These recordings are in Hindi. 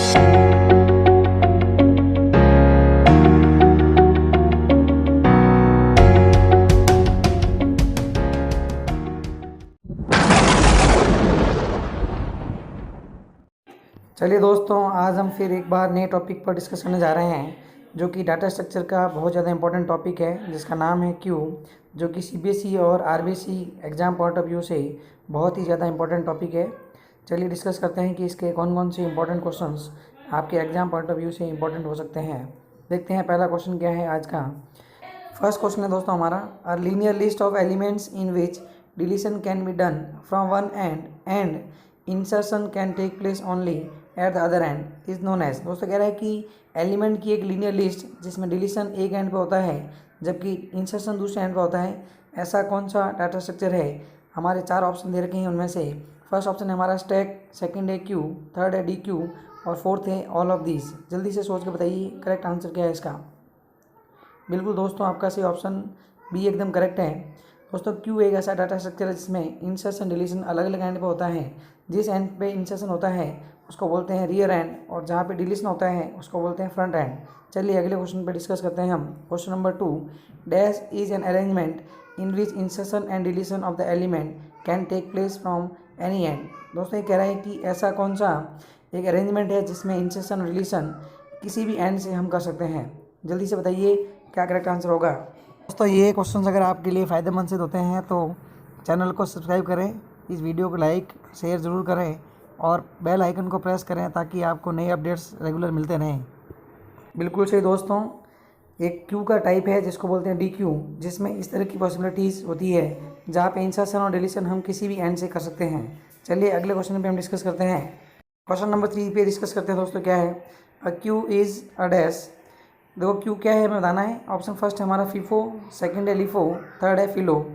चलिए दोस्तों, आज हम फिर एक बार नए टॉपिक पर डिस्कस करने जा रहे हैं, जो कि डाटा स्ट्रक्चर का बहुत ज़्यादा इंपॉर्टेंट टॉपिक है, जिसका नाम है क्यू, जो कि सीबीएसई और RBC exam point of view से बहुत ही ज़्यादा इंपॉर्टेंट टॉपिक है। चलिए डिस्कस करते हैं कि इसके कौन कौन से इंपॉर्टेंट क्वेश्चंस आपके एग्ज़ाम पॉइंट ऑफ व्यू से इंपॉर्टेंट हो सकते हैं। देखते हैं पहला क्वेश्चन क्या है आज का। फर्स्ट क्वेश्चन है दोस्तों हमारा, a linear list of elements in which deletion can be done from one end insertion can take place only at the other end is known as. दोस्तों कह रहा है कि एलिमेंट की एक लीनियर लिस्ट जिसमें डिलीशन एक एंड पे होता है जबकि इंसर्शन दूसरे एंड पे होता है, ऐसा कौन सा डाटा स्ट्रक्चर है। हमारे 4 ऑप्शन दे रखे हैं, उनमें से फर्स्ट ऑप्शन है हमारा स्टैक, सेकंड है क्यू, थर्ड है डी क्यू और फोर्थ है ऑल ऑफ दीज। जल्दी से सोच के बताइए करेक्ट आंसर क्या है इसका। बिल्कुल दोस्तों, आपका सही ऑप्शन बी एकदम करेक्ट है। दोस्तों क्यू एक ऐसा डाटा स्ट्रक्चर है जिसमें इंसर्शन डिलीशन अलग अलग एंड पे होता है। जिस एंड पे इंसर्शन होता है उसको बोलते हैं रियर एंड और जहाँ पे डिलीशन होता है उसको बोलते हैं फ्रंट एंड। चलिए अगले क्वेश्चन पे डिस्कस करते हैं हम। Question number 2, dash is an arrangement in which insertion and deletion of the element can take place from any end. दोस्तों ये कह रहा है कि ऐसा कौन सा एक अरेंजमेंट है जिसमें इंसर्शन और डिलीशन किसी भी एंड से हम कर सकते हैं। जल्दी से बताइए क्या करेक्ट आंसर होगा। दोस्तों ये क्वेश्चन अगर आपके लिए फ़ायदेमंद सिद्ध होते हैं तो चैनल को सब्सक्राइब करें, इस वीडियो को लाइक शेयर ज़रूर करें और बेल आइकन को प्रेस करें ताकि आपको नए अपडेट्स रेगुलर मिलते रहें। बिल्कुल सही दोस्तों, एक क्यू का टाइप है जिसको बोलते हैं डी क्यू, जिसमें इस तरह की पॉसिबिलिटीज़ होती है जहाँ पे इंसर्शन और डिलीशन हम किसी भी एंड से कर सकते हैं। चलिए अगले क्वेश्चन पे हम डिस्कस करते हैं। क्वेश्चन नंबर 3 पे डिस्कस करते हैं दोस्तों। क्या है, अ क्यू इज़ अ डैश। देखो क्यू क्या है हमें बताना है। ऑप्शन फर्स्ट है हमारा फीफो, सेकंड है लिफो, थर्ड है फिलो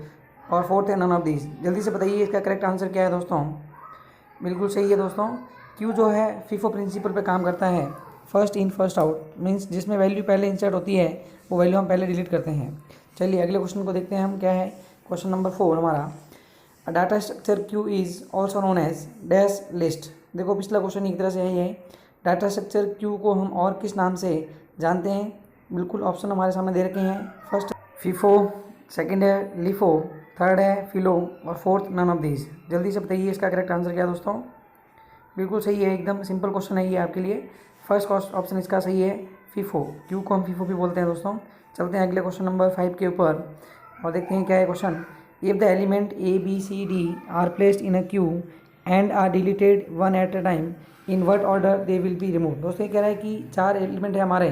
और फोर्थ है नन ऑफ दीज। जल्दी से बताइए इसका करेक्ट आंसर क्या है दोस्तों। बिल्कुल सही है दोस्तों, क्यू जो है फीफो प्रिंसिपल पे काम करता है। First in first out means जिसमें वैल्यू पहले इंसर्ट होती है वो वैल्यू हम पहले डिलीट करते हैं। चलिए अगले क्वेश्चन को देखते हैं हम। क्या है क्वेश्चन नंबर 4 हमारा, a data structure queue is also known as dash list. देखो पिछला क्वेश्चन एक तरह से यही है, डाटा स्ट्रक्चर क्यू को हम और किस नाम से जानते हैं। बिल्कुल ऑप्शन हमारे सामने दे रखे हैं। फर्स्ट फीफो, सेकंड है लिफो, थर्ड है फिलो और फोर्थ नन ऑफ दीज। जल्दी से बताइए इसका करेक्ट आंसर क्या है दोस्तों। बिल्कुल सही है, एकदम सिंपल क्वेश्चन है ये आपके लिए। फर्स्ट ऑप्शन इसका सही है, फीफो। क्यू को हम फीफो भी बोलते हैं दोस्तों। चलते हैं अगले क्वेश्चन नंबर 5 के ऊपर और देखते हैं क्या है question. If the element A B C D are placed in a queue and are deleted one at a time in what order they will be remove. दोस्तों ये कह रहा है कि 4 एलिमेंट है हमारे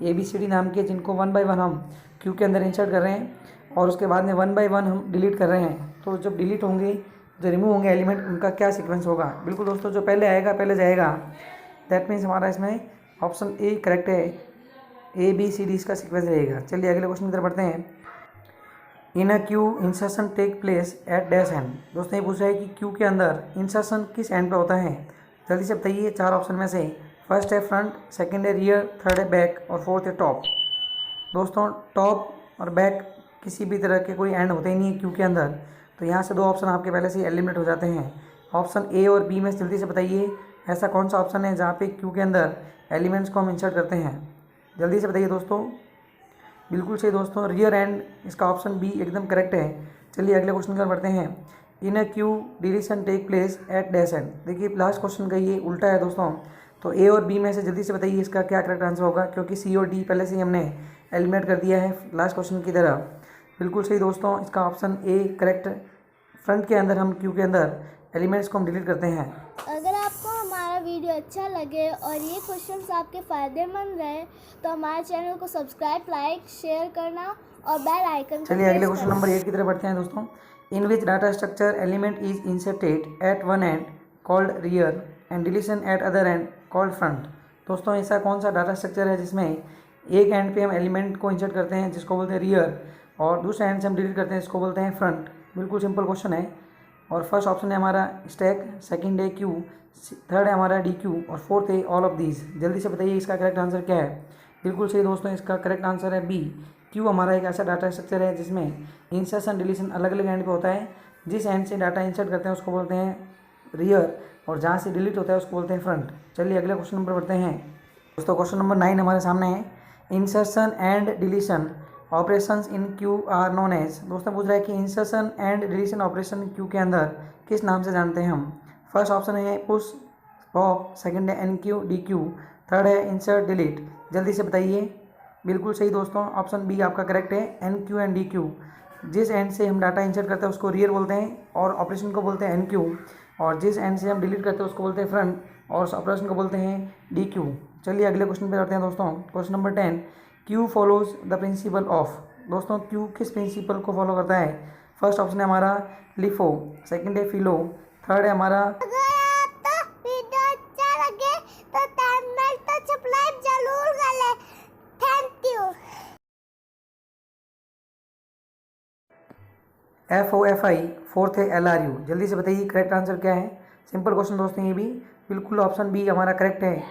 ए बी सी डी नाम के, जिनको 1 बाय 1 हम क्यू के अंदर इंसर्ट कर रहे हैं और उसके बाद में 1 बाय 1 हम डिलीट कर रहे हैं। तो जब डिलीट होंगे, जो रिमूव होंगे एलिमेंट, उनका क्या सीक्वेंस होगा। बिल्कुल दोस्तों, जो पहले आएगा पहले जाएगा। दैट मीन्स हमारा इसमें ऑप्शन ए करेक्ट है, ए बी सी डी इसका सीक्वेंस रहेगा। चलिए अगले क्वेश्चन की तरफ बढ़ते हैं। In a queue insertion take place at dash end. दोस्तों ये पूछ रहा है कि क्यू के अंदर इंसर्शन किस एंड पे होता है। जल्दी से बताइए 4 ऑप्शन में से। फर्स्ट है फ्रंट, सेकंड है रियर, थर्ड है बैक और फोर्थ है टॉप। दोस्तों टॉप और बैक किसी भी तरह के कोई एंड होते ही नहीं है क्यू के अंदर, तो यहाँ से 2 ऑप्शन आपके पहले से एलिमिनेट हो जाते हैं। ऑप्शन ए और बी में जल्दी से बताइए ऐसा कौन सा ऑप्शन है जहाँ पे क्यू के अंदर एलिमेंट्स को हम इंसर्ट करते हैं। जल्दी से बताइए दोस्तों। बिल्कुल सही दोस्तों, रियर एंड इसका ऑप्शन बी एकदम करेक्ट है। चलिए अगले क्वेश्चन की ओर बढ़ते हैं। In a queue deletion take place at dash end. देखिए लास्ट क्वेश्चन का ये उल्टा है दोस्तों, तो ए और बी में से जल्दी से बताइए इसका क्या करेक्ट आंसर होगा, क्योंकि सी और डी पहले से ही हमने एलिमिनेट कर दिया है लास्ट क्वेश्चन की तरह। बिल्कुल सही दोस्तों, इसका ऑप्शन ए करेक्ट। फ्रंट के अंदर हम क्यू के अंदर एलिमेंट्स को हम डिलीट करते हैं। अगर आपको हमारा वीडियो अच्छा लगे और ये क्वेश्चंस आपके फ़ायदेमंद रहे तो हमारे चैनल को सब्सक्राइब, लाइक, शेयर करना और बेल आइकन। चलिए अगले क्वेश्चन नंबर 8 की तरफ बढ़ते हैं दोस्तों। In which data structure element is inserted at one end called rear end deletion at other end called front. दोस्तों ऐसा कौन सा डाटा स्ट्रक्चर है जिसमें एक एंड पे हम एलिमेंट को इंसर्ट करते हैं जिसको बोलते हैं रियर और दूसरे एंड से हम डिलीट करते हैं जिसको बोलते हैं फ्रंट। बिल्कुल सिंपल क्वेश्चन है। और फर्स्ट ऑप्शन है हमारा स्टैक, सेकंड है क्यू, थर्ड है हमारा डी क्यू और फोर्थ है ऑल ऑफ दीज। जल्दी से बताइए इसका करेक्ट आंसर क्या है। बिल्कुल सही दोस्तों, इसका करेक्ट आंसर है बी। क्यू हमारा एक ऐसा डाटा स्ट्रक्चर है जिसमें इंसर्शन डिलीशन अलग अलग एंड पे होता है। जिस एंड से डाटा इंसर्ट करते हैं उसको बोलते हैं रियर और जहाँ से डिलीट होता है उसको बोलते हैं फ्रंट। चलिए अगले क्वेश्चन नंबर बढ़ते हैं दोस्तों। क्वेश्चन नंबर 9 हमारे सामने है। Insertion and deletion operations in queue are known as. दोस्तों पूछ रहा है कि insertion and deletion operation queue के अंदर किस नाम से जानते हैं हम। फर्स्ट ऑप्शन है पुश पॉप, सेकंड है enqueue dequeue, third है इंसर्ट डिलीट। जल्दी से बताइए। बिल्कुल सही दोस्तों, ऑप्शन बी आपका करेक्ट है, enqueue and dequeue. जिस एंड से हम डाटा इंसर्ट करते हैं उसको रियर बोलते हैं और ऑपरेशन को बोलते हैं एन क्यू, और जिस एंड से हम डिलीट करते हैं उसको बोलते हैं फ्रंट और उस ऑपरेशन को बोलते हैं डी क्यू। चलिए अगले क्वेश्चन पे करते हैं दोस्तों। Question number 10, Q follows the principle of. दोस्तों क्यू किस प्रिंसिपल को फॉलो करता है। फर्स्ट ऑप्शन है हमारा लिफो, सेकंड है फिलो, थर्ड है हमारा अगर आपको वीडियो अच्छा लगे तो चैनल को सब्सक्राइब जरूर कर ले। Thank you. FOFI, फोर्थ है LRU। जल्दी से बताइए करेक्ट आंसर क्या है। सिंपल क्वेश्चन दोस्तों ये भी, बिल्कुल ऑप्शन बी हमारा करेक्ट है।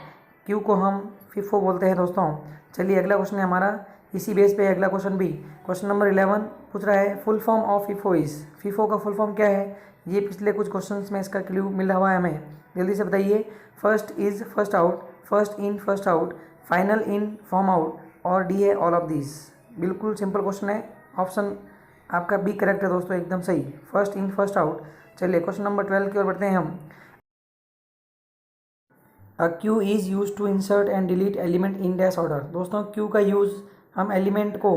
क्यू को हम FIFO बोलते हैं दोस्तों। चलिए अगला क्वेश्चन है हमारा, इसी बेस पे अगला क्वेश्चन भी। क्वेश्चन नंबर 11 पूछ रहा है full form of FIFO is. FIFO का फुल फॉर्म क्या है। ये पिछले कुछ क्वेश्चंस में इसका क्लू मिला हुआ है हमें। जल्दी से बताइए। First is first out, first in first out, final in form out, और डी है ऑल ऑफ दिस। बिल्कुल सिंपल क्वेश्चन है, ऑप्शन आपका बी करेक्ट है दोस्तों, एकदम सही, फर्स्ट इन फर्स्ट आउट। चलिए क्वेश्चन नंबर 12 की ओर बढ़ते हैं हम। A queue is use to insert and delete element in dash order. दोस्तों क्यू का यूज़ हम एलिमेंट को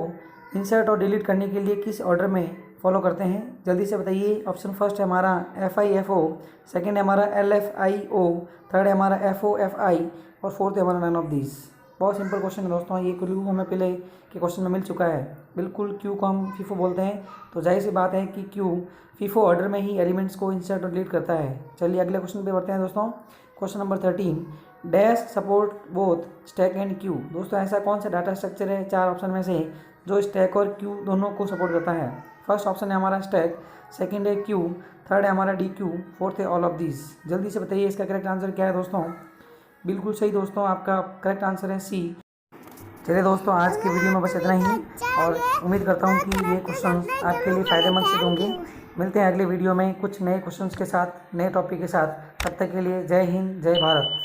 इंसर्ट और डिलीट करने के लिए किस ऑर्डर में फॉलो करते हैं। जल्दी से बताइए। ऑप्शन फर्स्ट है हमारा FIFO, सेकंड है हमारा LFIO, थर्ड है हमारा FOFI, और फोर्थ है हमारा नन ऑफ दिस। बहुत सिंपल क्वेश्चन है दोस्तों, ये क्लू हमें पहले के क्वेश्चन में मिल चुका है। बिल्कुल क्यू को हम FIFO बोलते हैं, तो जाहिर सी बात है कि क्यू FIFO ऑर्डर में ही एलिमेंट्स को इंसर्ट और डिलीट करता है। चलिए अगले क्वेश्चन पे बढ़ते हैं दोस्तों। Question number 13, dash support both stack and Q. दोस्तों ऐसा कौन सा डाटा स्ट्रक्चर है 4 ऑप्शन में से जो स्टैक और क्यू दोनों को सपोर्ट करता है। फर्स्ट ऑप्शन है हमारा स्टैक, सेकंड है क्यू, थर्ड है हमारा डी क्यू, फोर्थ है ऑल ऑफ दिस। जल्दी से बताइए इसका करेक्ट आंसर क्या है दोस्तों। बिल्कुल सही दोस्तों, आपका करेक्ट आंसर है सी। चलिए दोस्तों आज की वीडियो में बस इतना ही, और उम्मीद करता हूँ कि ये क्वेश्चन आपके लिए फ़ायदेमंद सिद्ध होंगे। मिलते हैं अगले वीडियो में कुछ नए क्वेश्चंस के साथ, नए टॉपिक के साथ। तब तक के लिए जय हिंद, जय भारत।